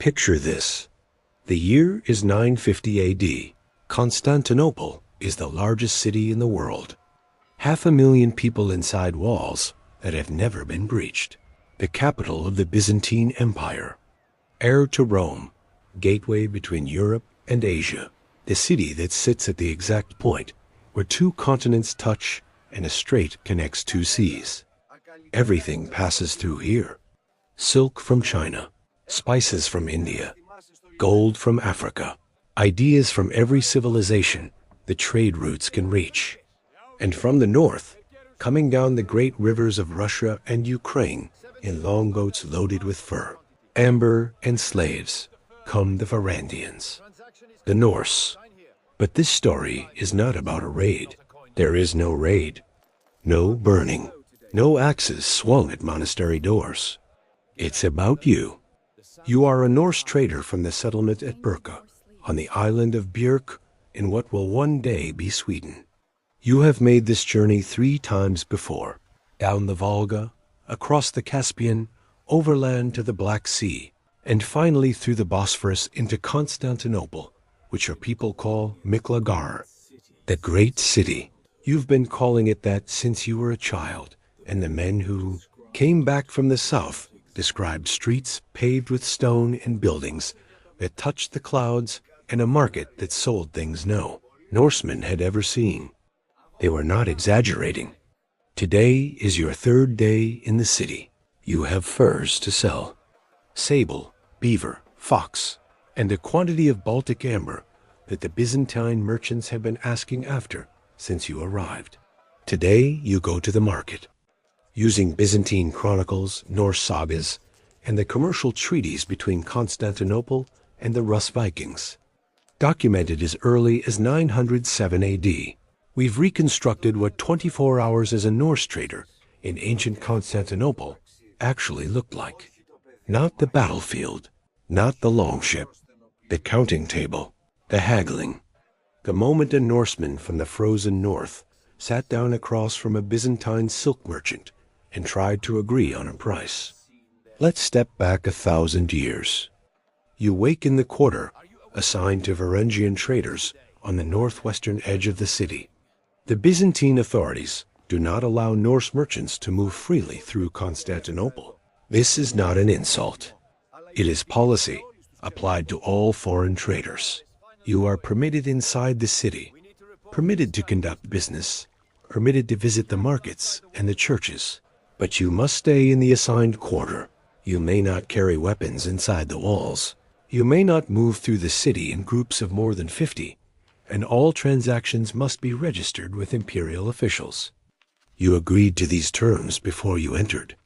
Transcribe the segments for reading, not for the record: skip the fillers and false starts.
Picture this. The year is 950 AD. Constantinople is the largest city in the world. 500,000 people inside walls that have never been breached. The capital of the Byzantine Empire. Heir to Rome, gateway between Europe and Asia. The city that sits at the exact point where two continents touch and a strait connects two seas. Everything passes through here. Silk from China, spices from India, gold from Africa, ideas from every civilization the trade routes can reach. And from the north, coming down the great rivers of Russia and Ukraine in longboats loaded with fur, amber, and slaves, come the Varangians, the Norse. But this story is not about a raid. There is no raid, no burning, no axes swung at monastery doors. It's about you. You are a Norse trader from the settlement at Birka, on the island of Björk, in what will one day be Sweden. You have made this journey 3 times before, down the Volga, across the Caspian, overland to the Black Sea, and finally through the Bosphorus into Constantinople, which your people call Miklagar, the great city. You've been calling it that since you were a child, and the men who came back from the south described streets paved with stone and buildings that touched the clouds and a market that sold things no Norsemen had ever seen. They were not exaggerating. Today is your 3rd day in the city. You have furs to sell. Sable, beaver, fox, and a quantity of Baltic amber that the Byzantine merchants have been asking after since you arrived. Today you go to the market. Using Byzantine chronicles, Norse sagas, and the commercial treaties between Constantinople and the Rus Vikings. Documented as early as 907 AD, we've reconstructed what 24 hours as a Norse trader in ancient Constantinople actually looked like. Not the battlefield, not the longship, the counting table, the haggling. The moment a Norseman from the frozen north sat down across from a Byzantine silk merchant and tried to agree on a price. Let's step back 1,000 years. You wake in the quarter assigned to Varangian traders on the northwestern edge of the city. The Byzantine authorities do not allow Norse merchants to move freely through Constantinople. This is not an insult. It is policy applied to all foreign traders. You are permitted inside the city, permitted to conduct business, permitted to visit the markets and the churches. But you must stay in the assigned quarter. You may not carry weapons inside the walls. You may not move through the city in groups of more than 50, and all transactions must be registered with imperial officials. You agreed to these terms before you entered.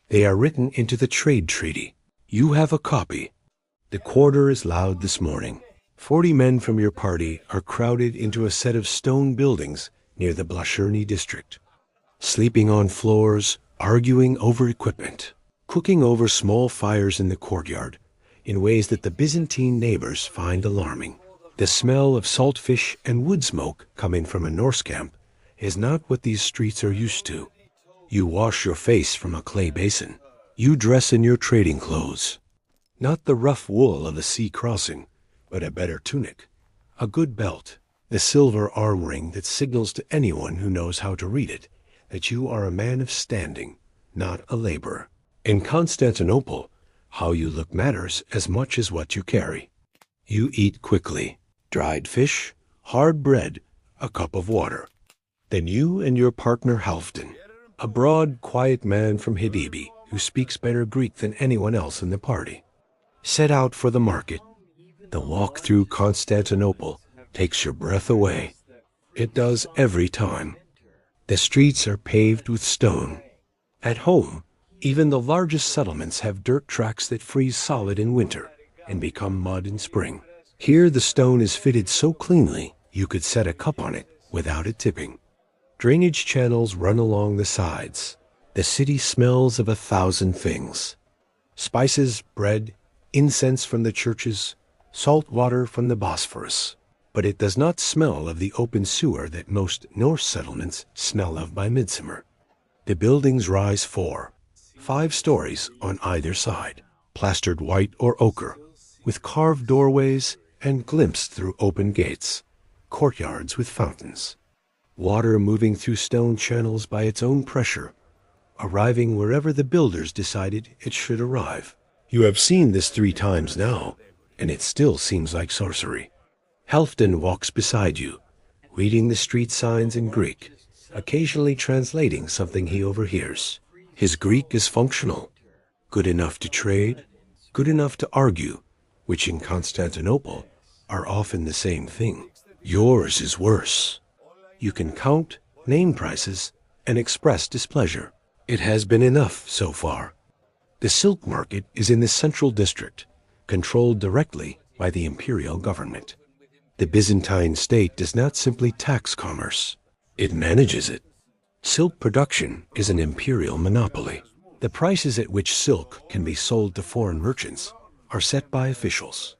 They are written into the trade treaty. You have a copy. The quarter is loud this morning. 40 men from your party are crowded into a set of stone buildings near the Blascherny district, sleeping on floors, arguing over equipment, cooking over small fires in the courtyard in ways that the Byzantine neighbors find alarming. The smell of salt fish and wood smoke coming from a Norse camp is not what these streets are used to. You wash your face from a clay basin. You dress in your trading clothes. Not the rough wool of a sea crossing, but a better tunic, a good belt, the silver arm ring that signals to anyone who knows how to read it that you are a man of standing, not a laborer. In Constantinople, how you look matters as much as what you carry. You eat quickly. Dried fish, hard bread, a cup of water. Then you and your partner Halfdan, a broad, quiet man from Hidibi who speaks better Greek than anyone else in the party, set out for the market. The walk through Constantinople takes your breath away. It does every time. The streets are paved with stone. At home, even the largest settlements have dirt tracks that freeze solid in winter and become mud in spring. Here the stone is fitted so cleanly you could set a cup on it without it tipping. Drainage channels run along the sides. The city smells of 1,000 things. Spices, bread, incense from the churches, salt water from the Bosphorus. But it does not smell of the open sewer that most Norse settlements smell of by midsummer. The buildings rise 4, 5 stories on either side, plastered white or ochre, with carved doorways and glimpsed through open gates, courtyards with fountains, water moving through stone channels by its own pressure, arriving wherever the builders decided it should arrive. You have seen this 3 times now, and it still seems like sorcery. Halfdan walks beside you, reading the street signs in Greek, occasionally translating something he overhears. His Greek is functional, good enough to trade, good enough to argue, which in Constantinople are often the same thing. Yours is worse. You can count, name prices, and express displeasure. It has been enough so far. The silk market is in the central district, controlled directly by the imperial government. The Byzantine state does not simply tax commerce, it manages it. Silk production is an imperial monopoly. The prices at which silk can be sold to foreign merchants are set by officials.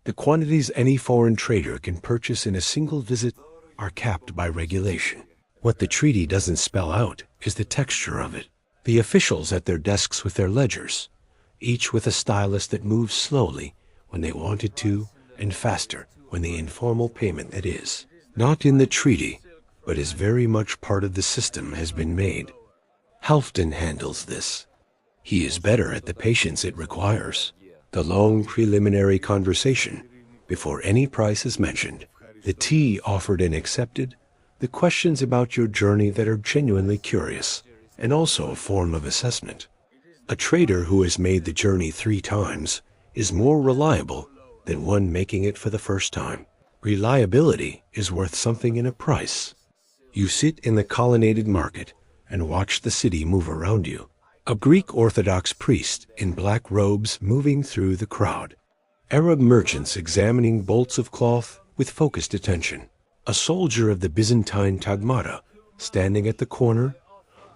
The quantities any foreign trader can purchase in a single visit are capped by regulation. What the treaty doesn't spell out is the texture of it. The officials at their desks with their ledgers, each with a stylus that moves slowly when they want it to and faster when the informal payment that is, not in the treaty, but is very much part of the system, has been made. Halfdan handles this. He is better at the patience it requires. The long preliminary conversation before any price is mentioned, the tea offered and accepted, the questions about your journey that are genuinely curious, and also a form of assessment. A trader who has made the journey 3 times is more reliable than one making it for the first time. Reliability is worth something in a price. You sit in the colonnaded market and watch the city move around you. A Greek Orthodox priest in black robes moving through the crowd. Arab merchants examining bolts of cloth with focused attention. A soldier of the Byzantine Tagmata standing at the corner,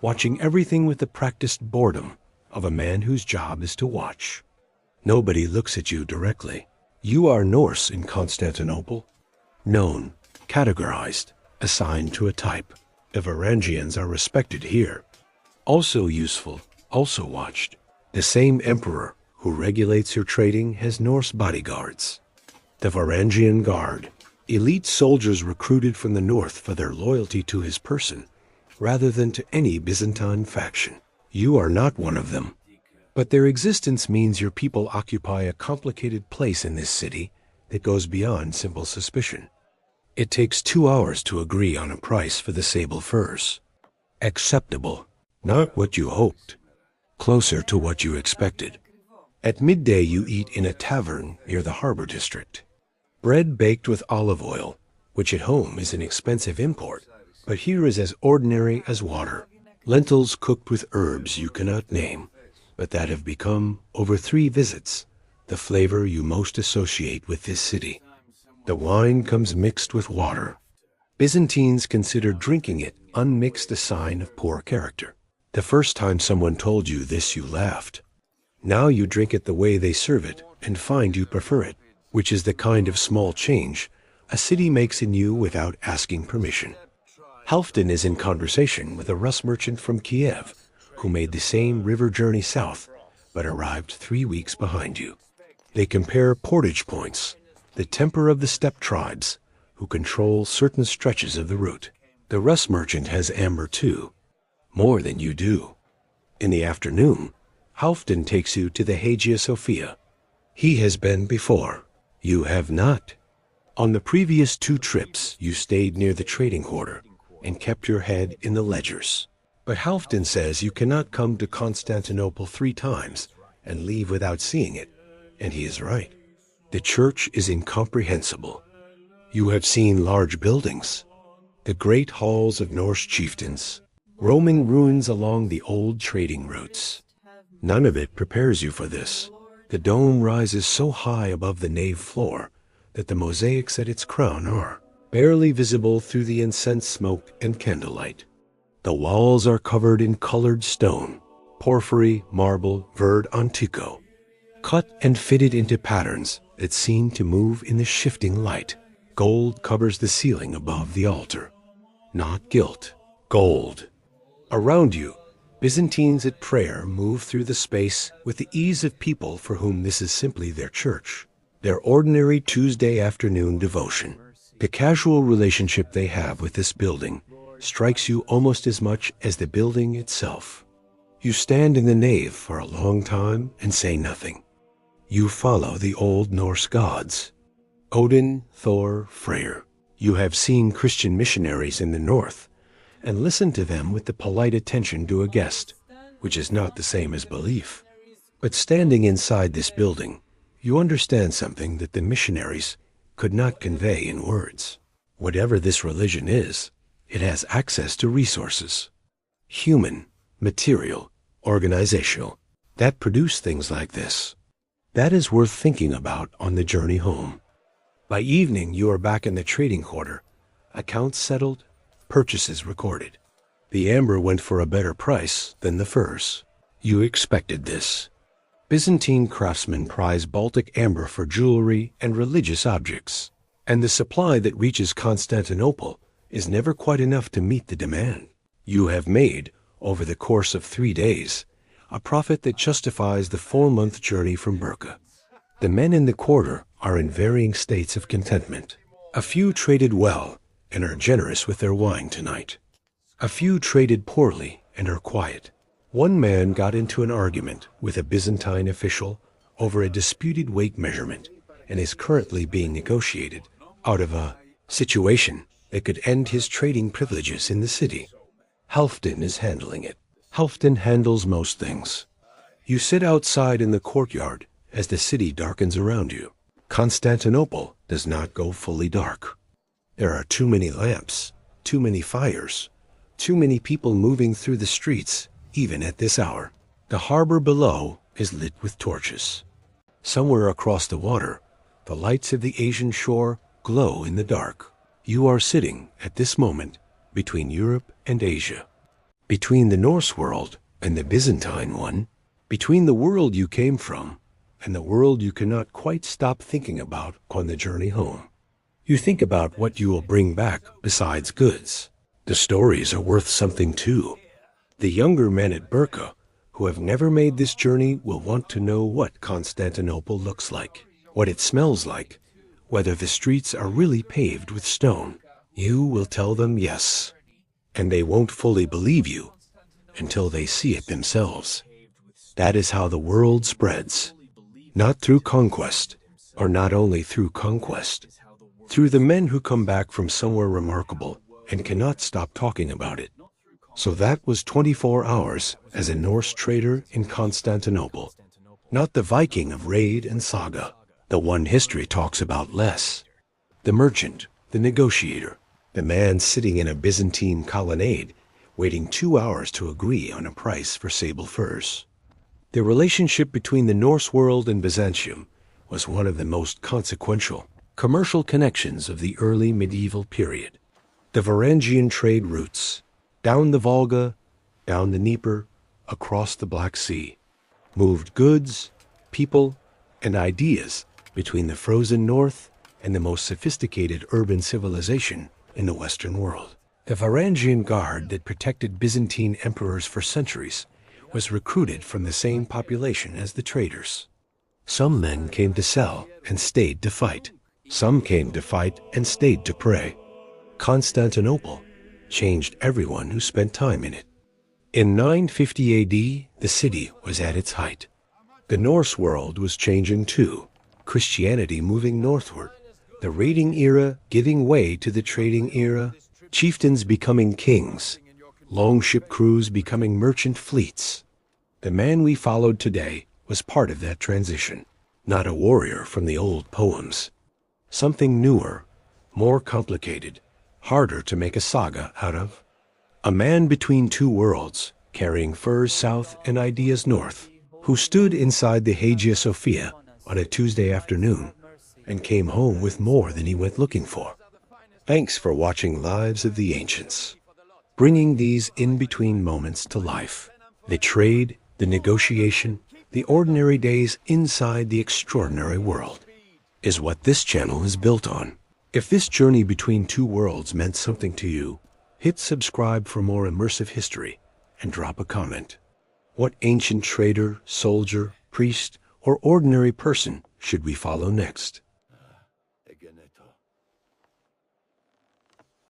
watching everything with the practiced boredom of a man whose job is to watch. Nobody looks at you directly. You are Norse in Constantinople. Known, categorized, assigned to a type. The Varangians are respected here. Also useful, also watched. The same emperor who regulates your trading has Norse bodyguards. The Varangian Guard, elite soldiers recruited from the north for their loyalty to his person, rather than to any Byzantine faction. You are not one of them. But their existence means your people occupy a complicated place in this city that goes beyond simple suspicion. It takes 2 hours to agree on a price for the sable furs. Acceptable, not what you hoped. Closer to what you expected. At midday you eat in a tavern near the harbor district. Bread baked with olive oil, which at home is an expensive import, but here is as ordinary as water. Lentils cooked with herbs you cannot name, but that have become, over 3 visits, the flavor you most associate with this city. The wine comes mixed with water. Byzantines consider drinking it unmixed a sign of poor character. The first time someone told you this, you laughed. Now you drink it the way they serve it and find you prefer it, which is the kind of small change a city makes in you without asking permission. Halfdan is in conversation with a Rus merchant from Kiev who made the same river journey south but arrived 3 weeks behind you. They compare portage points, the temper of the steppe tribes who control certain stretches of the route. The Rus merchant has amber too, more than you do. In the afternoon, Halfdan takes you to the Hagia Sophia. He has been before. You have not. On the previous 2 trips, you stayed near the trading quarter and kept your head in the ledgers. But Halfdan says you cannot come to Constantinople 3 times and leave without seeing it, and he is right. The church is incomprehensible. You have seen large buildings, the great halls of Norse chieftains, roaming ruins along the old trading routes. None of it prepares you for this. The dome rises so high above the nave floor that the mosaics at its crown are barely visible through the incense smoke and candlelight. The walls are covered in colored stone, porphyry, marble, verd antico, cut and fitted into patterns that seem to move in the shifting light. Gold covers the ceiling above the altar. Not gilt, gold. Around you, Byzantines at prayer move through the space with the ease of people for whom this is simply their church. their ordinary Tuesday afternoon devotion. The casual relationship they have with this building strikes you almost as much as the building itself. You stand in the nave for a long time and say nothing. You follow the old Norse gods, Odin, Thor, Freyr. You have seen Christian missionaries in the north and listened to them with the polite attention to a guest, which is not the same as belief. But standing inside this building, you understand something that the missionaries could not convey in words. Whatever this religion is, it has access to resources, human, material, organizational, that produce things like this. That is worth thinking about on the journey home. By evening, you are back in the trading quarter, accounts settled, purchases recorded. The amber went for a better price than the furs. You expected this. Byzantine craftsmen prize Baltic amber for jewelry and religious objects, and the supply that reaches Constantinople is never quite enough to meet the demand. You have made, over the course of 3 days, a profit that justifies the 4-month journey from Burka. The men in the quarter are in varying states of contentment. A few traded well and are generous with their wine tonight. A few traded poorly and are quiet. One man got into an argument with a Byzantine official over a disputed weight measurement and is currently being negotiated out of a situation that could end his trading privileges in the city. Halfdan is handling it. Halfdan handles most things. You sit outside in the courtyard as the city darkens around you. Constantinople does not go fully dark. There are too many lamps, too many fires, too many people moving through the streets, even at this hour. The harbor below is lit with torches. Somewhere across the water, the lights of the Asian shore glow in the dark. You are sitting, at this moment, between Europe and Asia, between the Norse world and the Byzantine one, between the world you came from and the world you cannot quite stop thinking about on the journey home. You think about what you will bring back besides goods. The stories are worth something too. The younger men at Burka who have never made this journey will want to know what Constantinople looks like, what it smells like, whether the streets are really paved with stone. You will tell them yes, and they won't fully believe you until they see it themselves. That is how the world spreads, not through conquest, or not only through conquest, through the men who come back from somewhere remarkable and cannot stop talking about it. So that was 24 hours as a Norse trader in Constantinople, not the Viking of raid and saga, the one history talks about less. The merchant, the negotiator, the man sitting in a Byzantine colonnade, waiting 2 hours to agree on a price for sable furs. The relationship between the Norse world and Byzantium was one of the most consequential commercial connections of the early medieval period. The Varangian trade routes, down the Volga, down the Dnieper, across the Black Sea, moved goods, people, and ideas between the frozen north and the most sophisticated urban civilization in the Western world. The Varangian Guard that protected Byzantine emperors for centuries was recruited from the same population as the traders. Some men came to sell and stayed to fight. Some came to fight and stayed to pray. Constantinople changed everyone who spent time in it. In 950 AD, the city was at its height. The Norse world was changing too, Christianity moving northward, the raiding era giving way to the trading era, chieftains becoming kings, longship crews becoming merchant fleets. The man we followed today was part of that transition, not a warrior from the old poems. Something newer, more complicated, harder to make a saga out of. A man between two worlds, carrying furs south and ideas north, who stood inside the Hagia Sophia on a Tuesday afternoon and came home with more than he went looking for. Thanks for watching Lives of the Ancients, bringing these in-between moments to life. The trade, the negotiation, the ordinary days inside the extraordinary world is what this channel is built on. If this journey between two worlds meant something to you, hit subscribe for more immersive history and drop a comment. What ancient trader, soldier, priest, or ordinary person should we follow next? Egeneto.